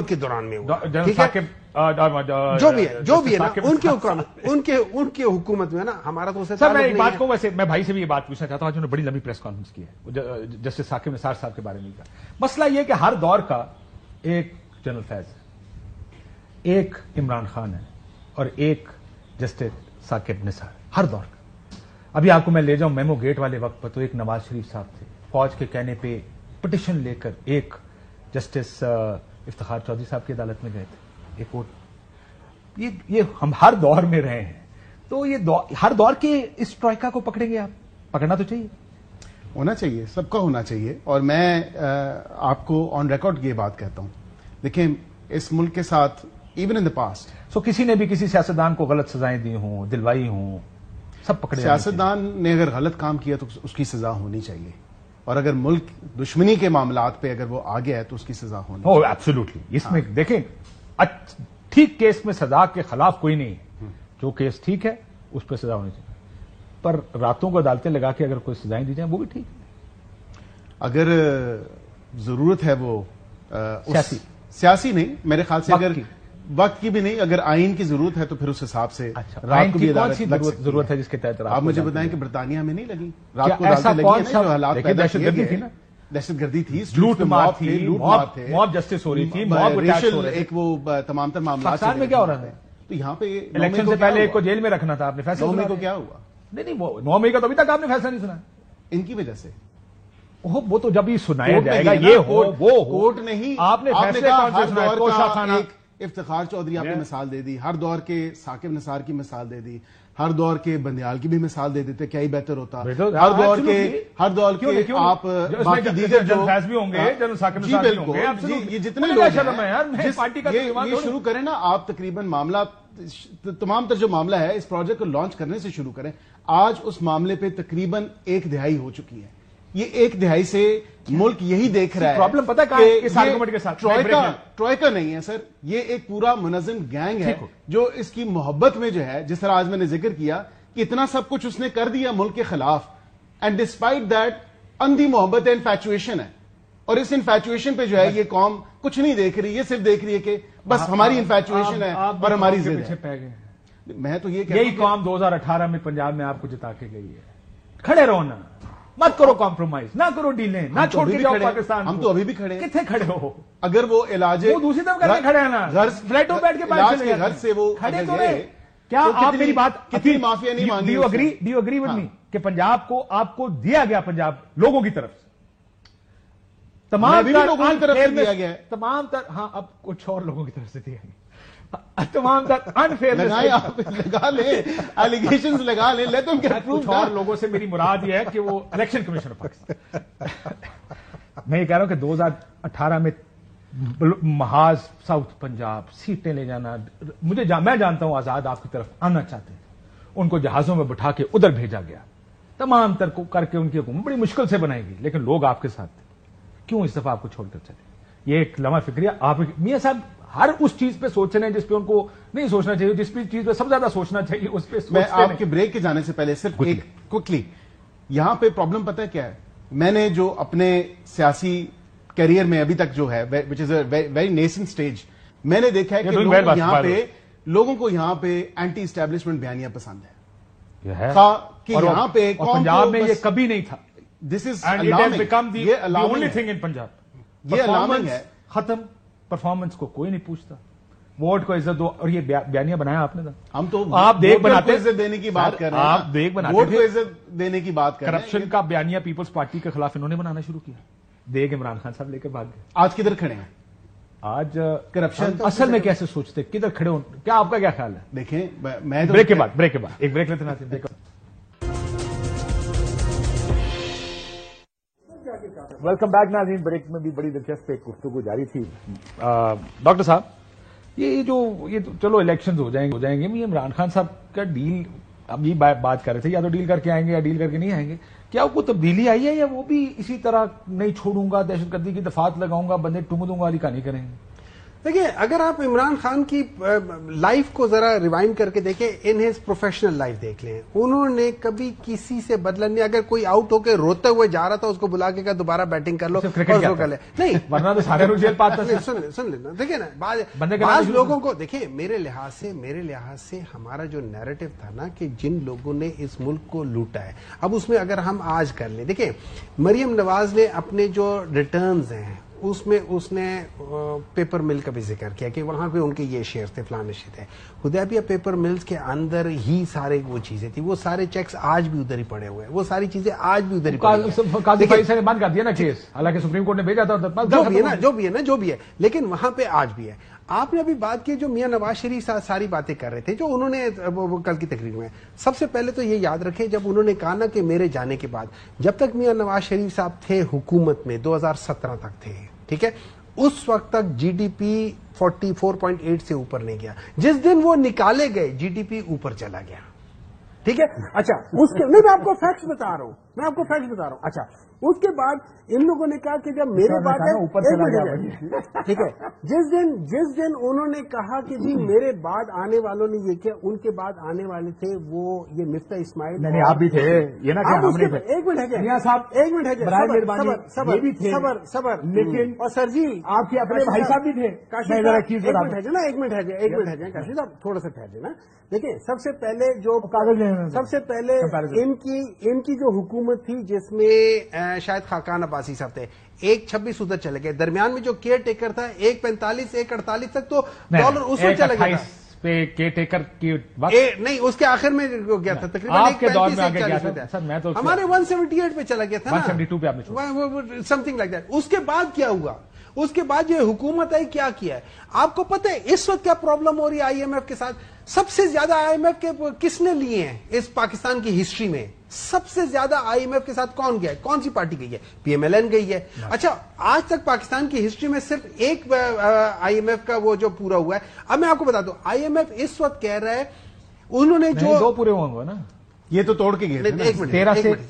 के दौरान में हुआ, ठीक है?
जो भी है ना, उनके हुकूमत में ना, हमारा तो उससे
सर मैं एक बात को, वैसे मैं भाई से भी ये बात पूछना चाहता हूं। आज उन्होंने बड़ी लंबी प्रेस कॉन्फ्रेंस की है जस्टिस साकिब निसार साहब के बारे में। मसला ये कि हर दौर का एक जनरल फैज है, एक इमरान खान है और एक जस्टिस साकिब निसार, हर दौर का। अभी आपको मैं ले जाऊं मेमो गेट वाले वक्त पर, तो एक नवाज शरीफ साहब थे, फौज के कहने पे पिटिशन लेकर एक जस्टिस इफ्तिखार चौधरी साहब की अदालत में गए थे, एक कोर्ट। ये हम हर दौर में रहे हैं, तो ये हर दौर के इस ट्रॉइका को पकड़ेंगे आप? पकड़ना तो चाहिए,
होना चाहिए, सबका होना चाहिए। और मैं आपको ऑन रिकॉर्ड ये बात कहता हूं, देखिए इस मुल्क के साथ इवन इन द पास्ट
किसी ने भी किसी सियासतदान को गलत सजाएं दी हों, दिलवाई हों, सब पकड़े।
सियासतदान ने अगर गलत काम किया तो उसकी सजा होनी चाहिए, और अगर मुल्क दुश्मनी के मामलात पे अगर वो आ गया है तो उसकी सजा होनी चाहिए।
एब्सोल्युटली। इसमें देखें, ठीक केस में सजा के खिलाफ कोई नहीं है, जो केस ठीक है उस पर सजा होनी चाहिए, पर रातों को अदालतें लगा के अगर कोई सजाएं दी जाए वो भी ठीक है।
अगर जरूरत है वो सियासी नहीं, मेरे ख्याल से अगर वक्त की भी नहीं, अगर आइन की जरूरत है तो फिर उस हिसाब से
रात को भी जरूरत है जिसके तहत
आप मुझे बताएं कि ब्रिटानिया में नहीं लगी रात को अदालतें लगी है, जो हालात दहशतगर्दी थी ना, दहशतगर्दी थी,
लूट मार थी, मॉब जस्टिस हो रही थी, मॉब
एक वो तमाम तर मामला
में क्या हो रहा था।
तो यहाँ पे
इलेक्शन से पहले एक को जेल में रखना था, आपने फैसला
9 मई को क्या हुआ?
नहीं वो 9 मई का तो अभी तक आपने फैसला नहीं सुना,
इनकी वजह से।
वो तो जब ही सुनाया जाएगा, ये हो वो
कोर्ट नहीं,
आपने फैसले कौन से
इफ्तिखार चौधरी आपने मिसाल दे दी, हर दौर के साकिब निसार की मिसाल दे दी, हर दौर के बंदियाल की भी मिसाल दे देते, क्या ही बेहतर होता। हर दौर के आप बाकी दीगर जो
भी होंगे,
ये जितने लोग हैं, ये शुरू करें ना आप, तकरीबन मामला तमाम तर जो मामला है इस प्रोजेक्ट को लॉन्च करने से शुरू करें। आज उस मामले पे तकरीबन 1/2 हो चुकी है। ये 1/2 से मुल्क यही देख रहा है।
प्रॉब्लम पता है इस आर्गुमेंट के साथ,
ट्रॉयका नहीं है सर, ये एक पूरा मुनज़्ज़म गैंग है जो इसकी मोहब्बत में जो है, जिस तरह आज मैंने जिक्र किया कि इतना सब कुछ उसने कर दिया मुल्क के खिलाफ, एंड डिस्पाइट दैट अंधी मोहब्बत इन्फैचुएशन है। और इस इन्फैचुएशन पे जो है ये कौम कुछ नहीं देख रही, ये सिर्फ देख रही है कि बस हमारी इन्फैचुएशन है और हमारी जिद है। मैं तो ये
यही कौम 2018 में पंजाब में आपको जिता के गई है। खड़े रहो ना, मत करो कॉम्प्रोमाइज, ना करो डीलें, ना छोड़ के जाओ पाकिस्तान।
हम तो अभी भी खड़े हैं।
कितने खड़े हो?
अगर वो इलाज
वो दूसरी तरफ करके खड़े हैं ना, घर फ्लैटों में बैठ के
इलाज के घर से वो
खड़े तो रहे। क्या आप मेरी बात,
कितनी माफिया नहीं मांगी?
Do you agree with me कि पंजाब को आपको दिया गया, पंजाब लोगों की तरफ से तमाम
भी लोगों की तरफ से दिया गया है,
तमाम तर, हाँ अब कुछ और लोगों की तरफ से दिया गया, तमाम तर अनफेयर
लगा ले, एलिगेशंस लगा ले, लेट देम गेट प्रूफ।
कुछ और लोगों से मेरी मुराद ये है कि वो इलेक्शन कमीशन ऑफ पाकिस्तान, मैं ये कह रहा हूं कि 2018 में महाज साउथ पंजाब सीटें ले जाना, मैं जानता हूं आजाद आपकी तरफ आना चाहते हैं, उनको जहाजों में बिठा के उधर भेजा गया, तमाम तर को करके उनकी हुकूमत बड़ी मुश्किल से बनाई गई, लेकिन लोग आपके साथ थे, क्यों इस दफा आपको छोड़कर चले? ये एक लम्हा फिक्रिया आप मियां साहब हर उस चीज पे सोच रहे हैं जिस पे उनको नहीं सोचना चाहिए, जिस चीज पे सबसे ज्यादा सोचना चाहिए उस पे
मैं आपके ब्रेक के जाने से पहले सिर्फ एक क्विकली, यहां पे प्रॉब्लम पता है क्या है? मैंने जो अपने सियासी करियर में अभी तक जो है, which is a very nascent stage, मैंने देखा है कि लोगों को यहां पे एंटी एस्टैब्लिशमेंट बयानियां पसंद है कि यहां पे
पंजाब में ये कभी नहीं था।
This is
only thing in Punjab,
ये अलार्मिंग है।
खत्म, परफॉर्मेंस को कोई नहीं पूछता, वोट को इज्जत दो, और ये बयानियां बनाया आपने था।
हम तो
आप देख बनाते
इज्जत देने की बात कर रहे हैं,
आप देख बनाते
वोट को इज्जत देने की बात कर रहे हैं।
करप्शन का बयानिया पीपल्स पार्टी के खिलाफ इन्होंने बनाना शुरू किया, देख इमरान खान साहब लेकर भाग गए।
आज किधर खड़े हैं?
आज करप्शन असल में कैसे सोचते, किधर खड़े हो, क्या आपका क्या ख्याल है?
देखें, मैं तो
ब्रेक के बाद एक ब्रेक लेते ना। वेलकम बैक नाज़रीन, ब्रेक में भी बड़ी दिलचस्प एक गुफ्तगू जारी थी। डॉक्टर साहब, ये तो चलो इलेक्शंस हो जाएंगे, ये इमरान खान साहब का डील, अब ये बात कर रहे थे, या तो डील करके आएंगे या डील करके नहीं आएंगे, क्या कोई तब्दीली आई है या वो भी इसी तरह नहीं छोड़ूंगा, दहशतगर्दी की दफात लगाऊंगा, बंदे टूंग दूंगा वाली कहानी करेंगे?
देखिए, अगर आप इमरान खान की लाइफ को जरा रिवाइंड करके देखें, इन हिज प्रोफेशनल लाइफ देख लें, उन्होंने कभी किसी से बदला नहीं। अगर कोई आउट होकर रोते हुए जा रहा था, उसको बुला के कहा दोबारा बैटिंग कर लो और उसको कर ले, नहीं
वरना तो सारे लोग जेल पाते थे।
सुन लेना, देखिए ना, बाज लोगों को देखिए, मेरे लिहाज से हमारा जो नैरेटिव था ना कि जिन लोगों ने इस मुल्क को लूटा है, अब उसमें अगर हम आज कर लें, देखिए मरियम नवाज ने अपने जो रिटर्न्स हैं उसमें उसने पेपर मिल का भी जिक्र किया कि वहां पे उनके ये शेयर थे, फलाने थे। हुदैबिया पेपर मिल्स के अंदर ही सारे वो चीजें थी, वो सारे चेक्स आज भी उधर ही पड़े हुए हैं, वो सारी चीजें आज भी उधर ही पड़ी हैं।
काजी फैसल ने बंद कर दिया ना केस, हालांकि सुप्रीम कोर्ट ने भेजा था,
जो भी है, लेकिन वहां पे आज भी है। आपने अभी बात की जो मियां नवाज शरीफ सारी बातें कर रहे थे, जो उन्होंने कल की तकरीर में, सबसे पहले तो ये याद रखें, जब उन्होंने कहा ना कि मेरे जाने के बाद, जब तक मियां नवाज शरीफ साहब थे हुकूमत में 2017 तक थे, ठीक है, उस वक्त तक जीडीपी 44.8 से ऊपर नहीं गया। जिस दिन वो निकाले गए जीडीपी ऊपर चला गया, ठीक है। अच्छा, उसके नहीं, मैं आपको फैक्ट्स बता रहा हूं, अच्छा, उसके बाद इन लोगों ने कहा कि जब मेरे बाद ऊपर चला गया, ठीक है, जिस दिन उन्होंने कहा कि जी मेरे बाद आने वालों ने ये किया, उनके बाद आने वाले थे वो ये मिफ्ता इस्माइल।
नहीं, आप भी थे, ये ना क्या हमने थे।
एक मिनट है
मियां साहब,
एक मिनट है, सबर,
लेकिन
और सर जी
आपके अपने भाई साहब भी थे।
एक मिनट है काशी साहब, थोड़ा सा ठहर देना। देखिए, सबसे पहले इनकी जो हुकूमत थी, जिसमें शायद खाकान अब्बासी साहब थे, 1.26 उधर चले गए, दरमियान में जो केयर टेकर था 1.45 1.48 तक तो डॉलर उसमें चले गया
पे केयर टेकर की
नहीं, उसके आखिर में गया था तकरीबन
आपके दौर में आगे गया था। सर मैं तो
हमारे 178 पे चला गया था,
172 पे आपने
समथिंग लाइक दैट। उसके बाद क्या हुआ? उसके बाद जो हुकूमत आई, क्या किया है आपको पता है? इस वक्त क्या प्रॉब्लम हो रही है आईएमएफ के साथ? सबसे ज्यादा आईएमएफ के किसने लिए हैं इस पाकिस्तान की हिस्ट्री में? सबसे ज्यादा आईएमएफ के साथ कौन गया है? कौन सी पार्टी गई है? पीएमएलएन गई है। अच्छा, आज तक पाकिस्तान की हिस्ट्री में सिर्फ एक आईएमएफ का वो जो पूरा हुआ है। अब मैं आपको बता दूं, आईएमएफ इस वक्त कह रहा है, उन्होंने जो
2 पूरे होंगे ना,
ये तो तोड़ के गए थे।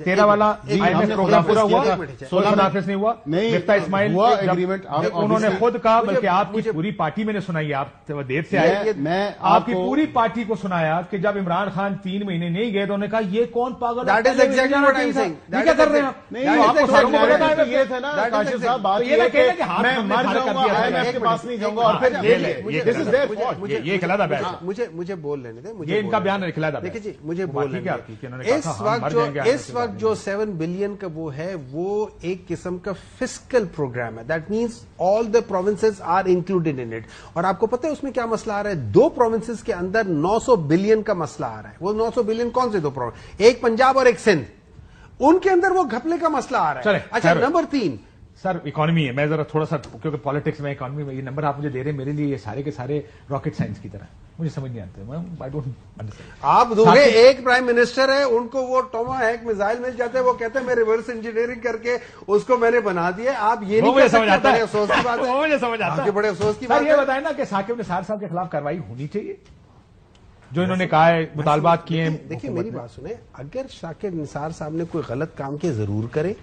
13 वाला आईएमएफ प्रोग्राम पूरा हुआ, 16 नाफिज नहीं हुआ। मिफ्ता इस्माइल
हुआ एग्रीमेंट,
उन्होंने खुद कहा, बल्कि आपकी पूरी पार्टी मैंने सुनाई, आप देर से आए, मैं आपकी पूरी पार्टी को सुनाया कि जब इमरान खान 3 महीने नहीं गए तो उन्होंने कहा ये कौन पागल है, क्या कर रहे हैं आपको सारों को पता है।
ये था ना काशिफ साहब, बात ये है कि मैं मर जाऊंगा, आईएमएफ के पास नहीं जाऊंगा और फिर दिस इज देयर फॉल्ट।
ये खिलादा बैठ,
मुझे बोल लेने दे,
ये इनका बयान है खिलादा।
देखिए जी, मुझे बोल लेने इस वक्त जो 7 बिलियन का वो है, वो एक किस्म का फिस्कल प्रोग्राम है। That means all the provinces are included in it. और आपको पता है उसमें क्या मसला आ रहा है? 2 प्रोविंसेस के अंदर 900 बिलियन का मसला आ रहा है। वो 900 बिलियन कौन से 2 प्रोविंस? एक पंजाब और एक सिंध, उनके अंदर वो घपले का मसला आ रहा है। अच्छा, नंबर 3,
سر اکانومی ہے, میں ذرا تھوڑا سا, کیونکہ پالیٹکس میں اکانومی میں یہ نمبر آپ مجھے دے رہے ہیں, میرے لیے یہ سارے کے سارے راکٹ سائنس کی طرح مجھے سمجھ نہیں آتے. I don't understand.
آپ دوسرے ایک پرائم منسٹر ہے, ان کو وہ ٹوما ہیک میزائل مل جاتے ہیں, وہ کہتے ہیں میں ریورس انجینئرنگ کر کے اس کو میں نے بنا دیا. آپ یہ نہیں کہہ سکتے. بڑے افسوس کی بات ہے,
مجھے سمجھ آتا ہے,
بڑے افسوس کی بات ہے.
یہ بتائیں نا کہ ثاقب نثار صاحب کے خلاف کارروائی ہونی چاہیے, جو انہوں نے کہا ہے مطالبات کیے ہیں.
دیکھیں میری بات سنیں, اگر ثاقب نثار صاحب نے کوئی غلط کام کیا ضرور کرے,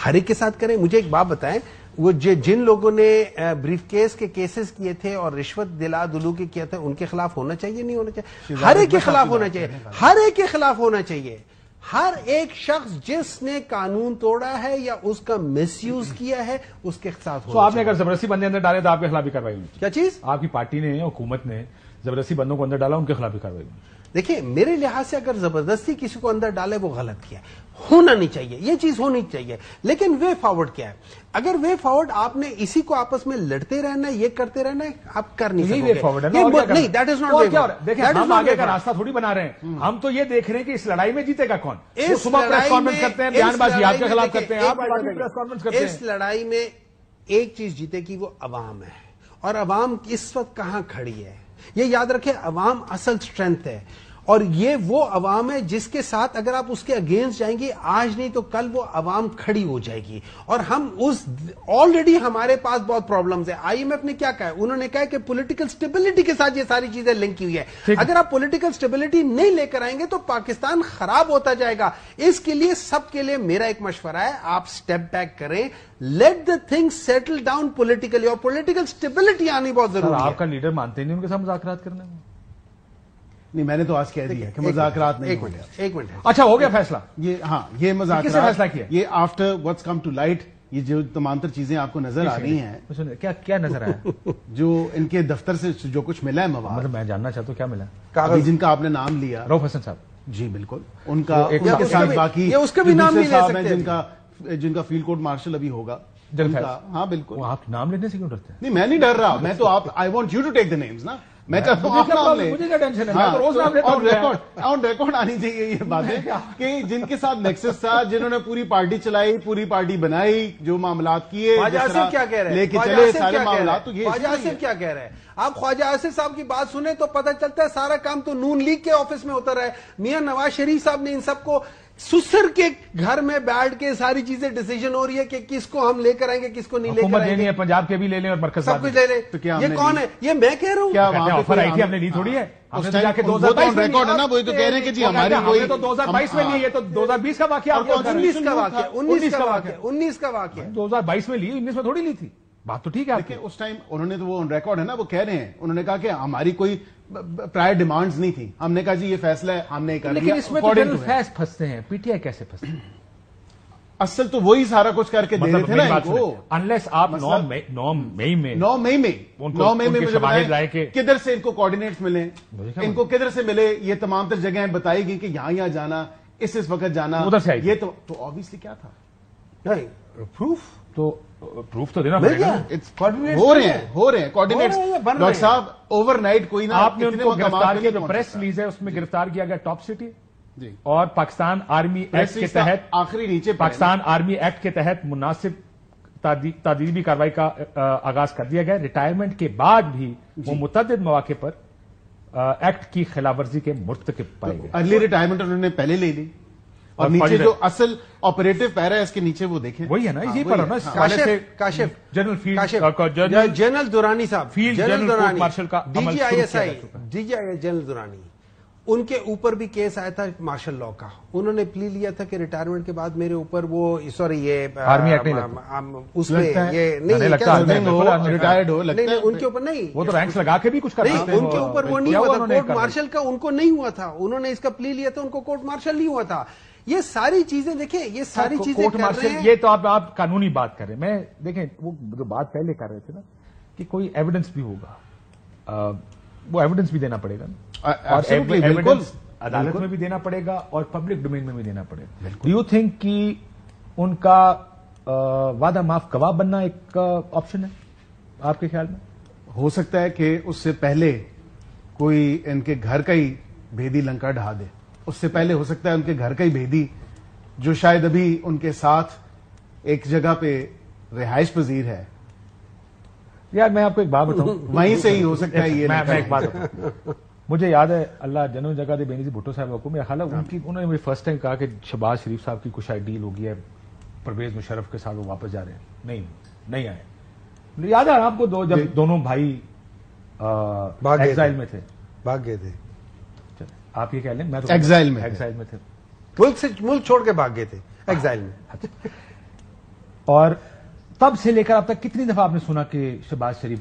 ہر ایک کے ساتھ کریں. مجھے ایک بات بتائیں, وہ جن لوگوں نے بریف کیس کے کیسز کیے تھے اور رشوت دلا دلو کے کیا تھا, ان کے خلاف ہونا چاہیے نہیں ہونا چاہیے؟ ہر ایک کے خلاف ہونا چاہیے, ہر ایک کے خلاف ہونا چاہیے. ہر ایک شخص جس نے قانون توڑا ہے یا اس کا مس یوز کیا ہے اس کے ساتھ ہونا.
آپ نے اگر زبردستی بندے اندر ڈالے تو آپ کے خلاف بھی کاروائی ہوئی.
کیا چیز؟
آپ کی پارٹی نے, حکومت نے زبردستی بندوں کو اندر ڈالا, ان کے خلاف بھی کاروائی ہوئی.
دیکھیں میرے لحاظ سے اگر زبردستی کسی کو اندر ڈالے وہ غلط کیا, ہونا نہیں چاہیے, یہ چیز ہونی چاہیے. لیکن وے فارورڈ کیا ہے؟ اگر وے فارورڈ آپ نے اسی کو آپس میں لڑتے رہنا ہے, یہ کرتے رہنا ہے, آپ کر نہیں سکتے. نہیں, that is not way forward.
دیکھیں ہم آگے کا راستہ تھوڑی بنا رہے ہیں, ہم تو یہ دیکھ رہے ہیں کہ اس لڑائی میں جیتے گا کون. صبح پریس کانفرنس کرتے ہیں, بیان بازی آپ کے خلاف کرتے ہیں, آپ پریس کانفرنس کرتے ہیں.
اس لڑائی میں ایک چیز جیتے گی, وہ عوام ہے. اور عوام اس وقت کہاں کھڑی ہے یہ یاد رکھیں. عوام اصل اسٹرینتھ ہے, اور یہ وہ عوام ہے جس کے ساتھ اگر آپ اس کے اگینسٹ جائیں گے آج نہیں تو کل وہ عوام کھڑی ہو جائے گی. اور ہم اس آلریڈی ہمارے پاس بہت پرابلمز ہیں. آئی ایم ایف نے کیا کہا ہے؟ انہوں نے کہا کہ پولیٹیکل سٹیبلٹی کے ساتھ یہ ساری چیزیں لنک کی ہوئی ہے. اگر آپ پولیٹیکل سٹیبلٹی نہیں لے کر آئیں گے تو پاکستان خراب ہوتا جائے گا. اس کے لیے سب کے لیے میرا ایک مشورہ ہے, آپ سٹیپ بیک کریں, let the things settle down politically, اور پولیٹیکل سٹیبلٹی آنی بہت ضروری ہے.
آپ کا لیڈر مانتے نہیں ان کے ساتھ مذاکرات کرنے میں؟
نہیں, میں نے تو آج کہہ دیا کہ مذاکرات نہیں ہو گیا.
ایک منٹ.
اچھا ہو گیا فیصلہ؟
یہ مذاکرات
فیصلہ کیا؟
یہ after what's come to light, یہ جو تمام تر چیزیں آپ کو نظر آ رہی ہیں,
کیا نظر آیا؟
جو ان کے دفتر سے جو کچھ ملا ہے مواد,
میں جاننا چاہتا ہوں کیا ملا.
ابھی جن کا آپ نے نام لیا,
رؤف حسن صاحب.
جی بالکل, ان کا کے ساتھ باقی
اس کے بھی نام نہیں لے
سکتے, جن کا فیلڈ کورٹ مارشل ابھی ہوگا. ہاں بالکل.
آپ نام لینے سے کیوں ڈرتے ہیں؟
نہیں, میں نہیں ڈر رہا, میں تو آپ, I want you to take the names نا. میں چاہتا ہوں آپ نام لیں.
مجھے کیا ٹینشن ہے, میں تو روز نام لیتا ہوں.
آن ریکارڈ آنی چاہیے یہ باتیں کہ جن کے ساتھ نیکسس تھا, جنہوں نے پوری پارٹی چلائی, پوری پارٹی بنائی, جو معاملات کیے,
خواجہ آصف کیا کہہ رہے ہیں,
لے کے چلے سارے معاملات. تو یہ
خواجہ آصف کیا کہہ رہے ہیں؟ آپ خواجہ آصف صاحب کی بات سنیں تو پتہ چلتا ہے سارا کام تو نون لیگ کے آفس میں ہوتا رہا ہے. میاں نواز شریف صاحب نے ان سب کو سسر کے گھر میں بیٹھ کے ساری چیزیں ڈیسیجن ہو رہی ہے کہ کس کو ہم لے کر آئیں گے, کس کو نہیں لے کر آئیں گے.
پنجاب کے بھی لے لیں اور مرکز
سب کچھ لے لیں. یہ کون ہے؟ یہ میں کہہ رہا ہوں.
کیا
آفر آئی تھی, ہم نے لی تھوڑی ہے.
اس ٹائم کے 2022 ریکارڈ ہے نا, وہی تو کہہ رہے ہیں کہ جی ہماری کوئی
تو 2022 میں لی, یہ تو 2020 کا واقعہ,
19 کا واقعہ, 19 کا واقعہ
2022 میں لی, 19 میں تھوڑی لی تھی. بات تو ٹھیک ہے.
دیکھیں اس ٹائم انہوں نے تو وہ آن ریکارڈ ہے نا, وہ کہہ رہے ہیں, انہوں نے کہا کہ ہماری کوئی پرائر ڈیمانڈز نہیں تھی, ہم نے کہا جی یہ فیصلہ ہے, ہم نے کر لیا.
لیکن اس میں تو جنرل فیض پھنستے ہیں, پی ٹی آئی کیسے پھنستے ہیں؟
اصل تو وہی سارا کچھ کر کے دے رہے تھے نا ان کو.
انلیس آپ 9 مئی میں
مجھے بتائیں کدھر سے ان کو کوارڈینیٹس ملے, ان کو کدھر سے ملے, یہ تمام تر جگہیں بتائی گئی کہ یہاں جانا, اس وقت جانا,
ادھر سے
یہ تو آبویسلی کیا تھا,
پروف تو دینا پڑے گا.
ہو رہے ہیں کوارڈینیٹس. ڈاکٹر صاحب اوور نائٹ کوئی نہ,
آپ نے ان کو گرفتار کیا, جو پریس ریلیز ہے اس میں گرفتار کیا گیا ٹاپ سٹی, اور پاکستان آرمی ایکٹ کے تحت,
آخری نیچے
پاکستان آرمی ایکٹ کے تحت مناسب تعدیبی کارروائی کا آغاز کر دیا گیا. ریٹائرمنٹ کے بعد بھی وہ متعدد مواقع پر ایکٹ کی خلاف ورزی کے مرتکب پائے گئے.
ارلی ریٹائرمنٹ انہوں نے پہلے لے لی, اور نیچے جو اصل آپریٹو پیرا ہے اس کے نیچے وہ دیکھیں,
وہی ہے نا, یہی پڑھو نا.
Kashif
general field,
general Durrani صاحب,
فیلڈ جنرل کورٹ مارشل کا
D G I S I general Durrani, ان کے اوپر بھی کیس آیا تھا مارشل لاء کا. انہوں نے پلی لیا تھا کہ ریٹائرمنٹ کے بعد میرے اوپر وہ سوری یہ
آرمی ایکٹ نہیں,
اس پہ یہ نہیں
ریٹائرڈ ہو,
ان کے اوپر نہیں,
وہ تو رینکس لگا کے بھی کچھ کرتے ہیں,
ان کے اوپر وہ نہیں ہوا تھا. کورٹ مارشل کا ان کو نہیں ہوا تھا, انہوں نے اس کا پلی لیا تھا, ان کو کورٹ مارشل نہیں ہوا تھا. یہ ساری چیزیں دیکھیں, یہ ساری چیزیں
کورٹ مارشل, یہ تو آپ قانونی بات کر رہے ہیں. میں دیکھیں وہ جو بات پہلے کر رہے تھے نا کہ کوئی ایویڈنس بھی ہوگا, وہ ایویڈنس بھی دینا پڑے گا, اور ایویڈنس عدالت میں بھی دینا پڑے گا اور پبلک ڈومین میں بھی دینا پڑے گا. ڈو یو تھنک کہ ان کا وعدہ معاف گواہ بننا ایک آپشن ہے آپ کے خیال میں؟
ہو سکتا ہے کہ اس سے پہلے کوئی ان کے گھر کا ہی بھیدی لنکا ڈھا دے. اس سے پہلے ہو سکتا ہے ان کے گھر کا ہی بھیدی جو شاید ابھی ان کے ساتھ ایک جگہ پہ رہائش پذیر ہے.
یار میں آپ کو ایک بات بتاؤں,
وہیں سے ہی ہو سکتا ہے یہ.
میں ایک بات بتاؤں, مجھے یاد ہے اللہ جنوں جگہ دے بینی بھٹو صاحب کو, میرا خیال ہے انہوں نے مجھے فرسٹ ٹائم کہا کہ شہباز شریف صاحب کی کچھ ڈیل ہو گئی ہے پرویز مشرف کے ساتھ, وہ واپس جا رہے ہیں. نہیں آئے. مجھے یاد ہے آپ کو جب دونوں بھائی ایگزائل میں تھے,
بھاگ گئے تھے.
آپ یہ کہہ لیں, میں تو
ایگزائل میں
تھے,
ملک چھوڑ کے بھاگ گئے تھے ایگزائل میں.
اور تب سے لے کر اب تک کتنی دفعہ آپ نے سنا کہ شہباز شریف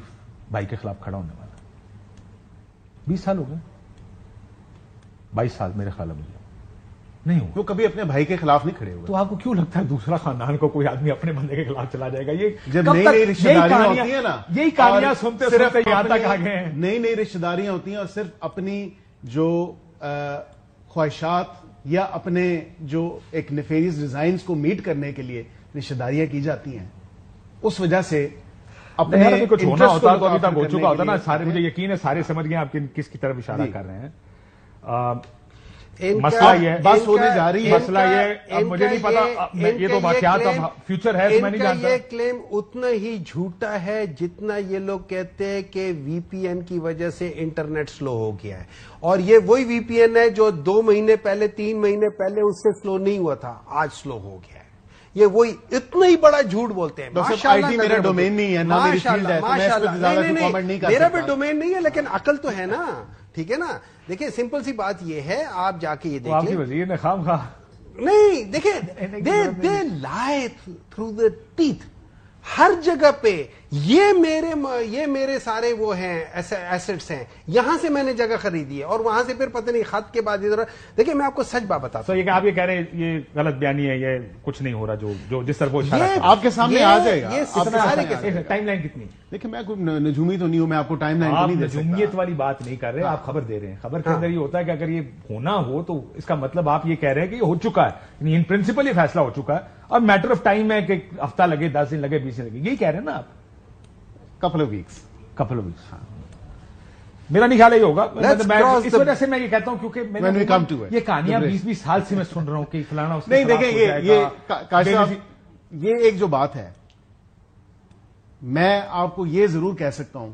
بھائی کے خلاف کھڑا ہونے والا؟ 20 سال ہو گئے, 22 سال میرے خیال میں نہیں ہو.
وہ کبھی اپنے بھائی کے خلاف نہیں کھڑے ہوئے.
تو آپ کو کیوں لگتا ہے دوسرا خاندان کو کوئی آدمی اپنے بندے کے خلاف چلا جائے گا؟ یہ
جب نئی نئی رشتہ داریاں ہوتی ہیں نا,
یہی کہانیاں سنتے صرف یہاں تک آ گئے ہیں.
نئی نئی رشتہ داریاں ہوتی ہیں اور صرف اپنی جو خواہشات یا اپنے جو ایک نیفیریس ڈیزائنز کو میٹ کرنے کے لیے رشتہ داریاں کی جاتی ہیں, اس وجہ سے
اپنے کچھ ہونا ہوتا تو ابھی تک ہو چکا ہوتا نا. سارے مجھے یقین ہے سارے سمجھ گئے آپ کس کی طرف اشارہ کر رہے ہیں. مسئلہ یہ
بس ہونے جا رہی ہے,
مسئلہ یہ اب مجھے نہیں پتا, یہ تو واقعات اب فیوچر ہے تو میں نہیں جانتا.
یہ کلیم اتنا ہی جھوٹا ہے جتنا یہ لوگ کہتے ہیں کہ وی پی این کی وجہ سے انٹرنیٹ سلو ہو گیا ہے, اور یہ وہی وی پی این ہے جو 2 مہینے پہلے 3 مہینے پہلے اس سے سلو نہیں ہوا تھا, آج سلو ہو گیا ہے. یہ وہی اتنا ہی بڑا جھوٹ بولتے ہیں.
میرا ڈومین نہیں ہے, نہ میری فیلڈ ہے, تو میں اس پہ زیادہ کامنٹ نہیں کر سکتا.
میرا بھی ڈومین نہیں ہے, لیکن عقل تو ہے نا. ٹھیک ہے نا, دیکھیں سمپل سی بات یہ ہے, آپ جا کے یہ دیکھ
آپ کی وزیر نے خام خواہ
نہیں دیکھیں, دے لائے تھرو دا ٹیتھ ہر جگہ پہ. یہ میرے سارے وہ ہیں ایسٹس ہیں, یہاں سے میں نے جگہ خریدی ہے, اور وہاں سے پھر پتہ نہیں خط کے بعد ادھر. دیکھیں میں آپ کو سچ بات بتاتا ہوں,
یہ کہ آپ یہ کہہ رہے ہیں یہ غلط بیانی ہے, یہ کچھ نہیں ہو رہا جو جس طرف وہ اشارہ
آپ کے سامنے آ جائے
گا. ٹائم لائن کتنی؟
دیکھیں میں کوئی نجومی تو نہیں ہوں, میں آپ کو ٹائم لائن نہیں دے سکتا.
نجومیت والی بات نہیں کر رہے, آپ خبر دے رہے ہیں. خبر کے اندر یہ ہوتا ہے کہ اگر یہ ہونا ہو تو اس کا مطلب آپ یہ کہہ رہے ہیں کہ یہ ہو چکا ہے, یعنی ان پرنسپل یہ فیصلہ ہو چکا ہے, اور میٹر آف ٹائم ہے کہ ہفتہ لگے, 10 دن لگے, 20 دن لگے, یہی کہہ رہے ہیں نا آپ.
Couple of weeks.
میرا نہیں خیال یہ ہوگا. اس وجہ سے میں یہ کہتا ہوں کیونکہ یہ کہانیاں 20 سال سے میں سن رہا ہوں کہ فلانا اس
نہیں. دیکھیں یہ ایک جو بات ہے, میں آپ کو یہ ضرور کہہ سکتا ہوں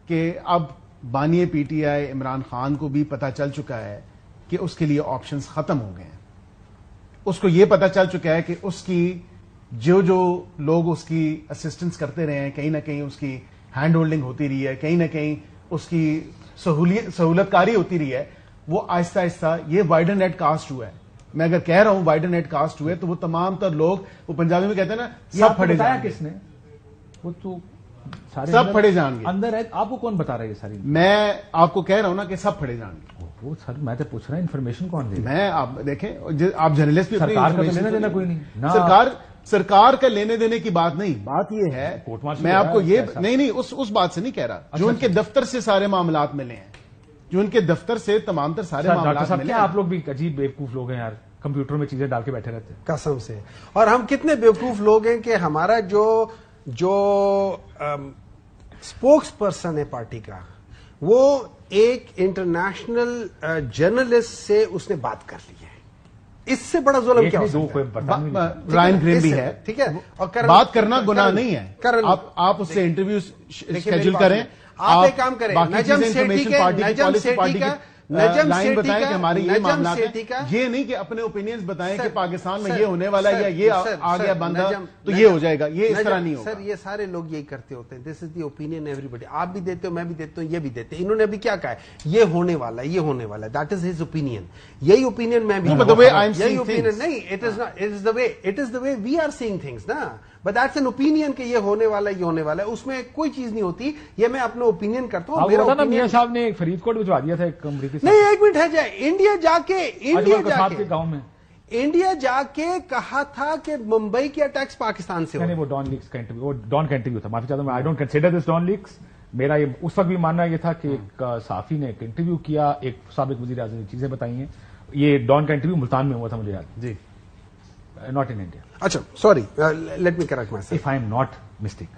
کہ اب بانی P T I Imran Khan کو بھی پتا چل چکا ہے کہ اس کے لیے آپشنز ختم ہو گئے ہیں. اس کو یہ پتا چل چکا ہے کہ اس کی جو لوگ اس کی اسسٹنس کرتے رہے ہیں, کہیں نہ کہیں اس کی ہینڈ ہولڈنگ ہوتی رہی ہے, کہیں نہ کہیں اس کی سہولت کاری ہوتی رہی ہے, وہ آہستہ آہستہ یہ وائڈر نیٹ کاسٹ ہوا ہے. میں اگر کہہ رہا ہوں وائڈر نیٹ کاسٹ ہوئے تو وہ تمام تر لوگ, وہ پنجابی میں کہتے ہیں نا, سب پھڑے جائیں گے.
کس نے وہ تو
سب پھڑے جائیں گے
اندر ہے. آپ کو کون بتا رہا ہے یہ ساری؟
میں آپ کو کہہ رہا ہوں نا کہ سب پھڑے جائیں گے.
وہ سر میں تو پوچھ رہا ہوں انفارمیشن کون دے؟
میں آپ دیکھیں, آپ جرنلسٹ بھی,
سرکار کا لینا دینا کوئی نہیں.
سرکار کا لینے دینے کی بات نہیں, بات یہ ہے میں آپ کو یہ نہیں اس بات سے نہیں کہہ رہا, جو ان کے دفتر سے سارے معاملات ملے ہیں, جو ان کے دفتر سے تمام تر سارے معاملات ملے ہیں.
آپ لوگ بھی عجیب بیوقوف لوگ ہیں یار, کمپیوٹر میں چیزیں ڈال کے بیٹھے رہتے ہیں
قسم سے. اور ہم کتنے بیوقوف لوگ ہیں کہ ہمارا جو اسپوکس پرسن ہے پارٹی کا, وہ ایک انٹرنیشنل جرنلسٹ سے اس نے بات کر لی ہے. اس سے بڑا ظلم کیا ہو سکتا ہے؟
رائن گریم بھی ہے,
ٹھیک ہے, اور
بات کرنا گناہ نہیں ہے. آپ اس سے انٹرویو شیڈول کریں.
آپ ایک کام کریں, نجم سیٹھی کا
لائن بتائیں کہ ہمارے یہ معاملات ہیں, یہ نہیں کہ اپنے اوپینینز بتائیں کہ پاکستان میں یہ ہونے والا ہے یا یہ آ گیا بندہ تو یہ ہو جائے گا, یہ اس طرح نہیں ہوگا.
سر یہ سارے لوگ یہی کرتے ہوتے ہیں, دس از دی اوپینین ایوری بڈی. آپ بھی دیتے ہو, میں بھی دیتا ہوں, یہ بھی دیتے ہیں. انہوں نے ابھی کیا کہا ہے, یہ ہونے والا ہے, یہ ہونے والا ہے, دیٹ از ہز اوپینین. یہی اوپینین میں بھی, یہی اوپینین نہیں, it is the way we are seeing things نا. بٹ دیٹس این اوپینین کہ یہ ہونے والا ہے, یہ ہونے والا ہے, اس میں کوئی چیز نہیں ہوتی. یہ میں اپنا اوپینین کرتا ہوں.
میاں صاحب نے فرید کوٹ بھجوا دیا تھا ایک امریکی,
نہیں ایک منٹ ہے جائے, انڈیا
گاؤں میں
انڈیا جا کے کہا تھا کہ ممبئی کے اٹیکس پاکستان سے.
وہ ڈان لیکس کا انٹرویو, وہ ڈان کا انٹرویو تھا, معافی چاہتا ہوں, I don't consider this Dawn leaks. میرا یہ اس وقت بھی ماننا یہ تھا کہ ایک صحافی نے ایک انٹرویو کیا, ایک سابق وزیر اعظم نے چیزیں بتائی ہیں. یہ ڈان کا انٹرویو ملتان میں ہوا تھا مجھے یاد,
جی,
ناٹ ان انڈیا.
اچھا sorry, let me correct my self
if I am not mistake.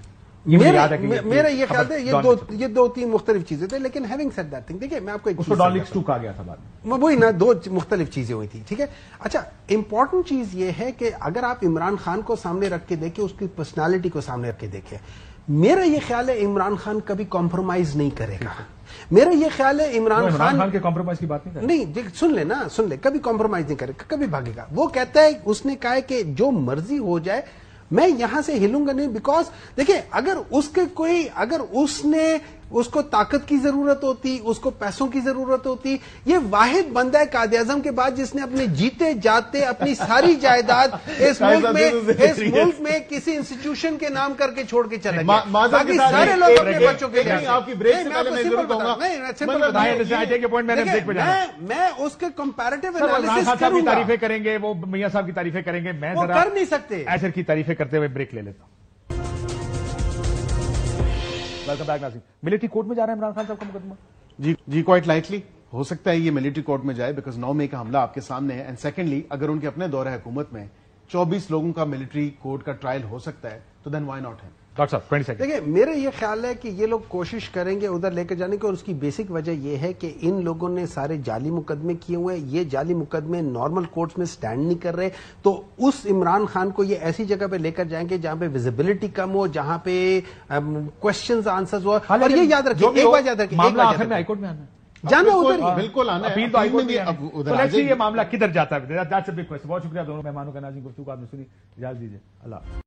میرا یہ خیال ہے یہ دو تین مختلف چیزیں تھے، لیکن ہیونگ سیڈ دیٹ تھنگ، دیکھیے میں آپ کو ایک
ڈان لیکس 2 کہا گیا تھا بعد میں،
وہی نا، دو مختلف چیزیں ہوئی تھی، ٹھیک ہے. اچھا، امپورٹنٹ چیز یہ ہے کہ اگر آپ عمران خان کو سامنے رکھ کے دیکھیں، اس کی پرسنالٹی کو سامنے رکھ کے دیکھیں، میرا یہ خیال ہے عمران خان کبھی کمپرومائز نہیں کرے گا. میرا یہ خیال ہے عمران خان
کے کمپرومائز کی بات نہیں،
سن لے، کبھی کمپرومائز نہیں کرے گا، کبھی بھاگے گا. وہ کہتا ہے، اس نے کہا ہے کہ جو مرضی ہو جائے میں یہاں سے ہلوں گا نہیں، بیکاز دیکھیں اگر اس نے اس کو طاقت کی ضرورت ہوتی، اس کو پیسوں کی ضرورت ہوتی، یہ واحد بندہ ہے قائد اعظم کے بعد جس نے اپنے جیتے جاتے اپنی ساری جائیداد اس ملک میں کسی انسٹیٹیوشن کے نام کر کے چھوڑ کے چلے گئے. باقی سارے لوگ اپنے بچوں کے لیے،
آپ کی بریک سے پہلے میں ضرور کہوں گا،
میں اس کے کمپیریٹو
انالیسس کروں گا. تعریفیں کریں گے، وہ میاں صاحب کی تعریفیں کریں گے، میں
کر نہیں سکتے.
ایشر کی تعریفیں کرتے ہوئے بریک لے لیتا ہوں. ویلکم بیک ناظرین. ملٹری کورٹ میں جا رہا ہے عمران خان صاحب کا مقدمہ؟
جی کوائٹ لائٹلی ہو سکتا ہے یہ ملٹری کورٹ میں جائے، بیکاز 9 مئی کا حملہ آپ کے سامنے ہے. اینڈ سیکنڈلی اگر ان کے اپنے دور حکومت میں 24 لوگوں کا ملٹری کورٹ کا ٹرائل ہو سکتا ہے تو دین وائی ناٹ ہے.
ڈاکٹر صاحب 20 سیکنڈ.
دیکھیں میرا یہ خیال ہے کہ یہ لوگ کوشش کریں گے ادھر لے کے جانے کی، اور اس کی بیسک وجہ یہ ہے کہ ان لوگوں نے سارے جعلی مقدمے کیے ہوئے ہیں. یہ جعلی مقدمے نارمل کورٹس میں سٹینڈ نہیں کر رہے، تو اس عمران خان کو یہ ایسی جگہ پہ لے کر جائیں گے جہاں پہ ویزیبلٹی کم ہو، جہاں پہ کوشچنز آنسرز ہو. اور یہ یاد رکھیے، ایک بات یاد رکھیے،
ہائی کورٹ میں آنا ہے،
جانا ادھر
بالکل آنا ہے.
اپیل تو ہائی کورٹ میں. یہ معاملہ کدھر جاتا ہے؟ بہت شکریہ دونوں مہمانوں کا. ناظرین گفتگو آپ نے سنی، اجازت دیجیے، اللہ.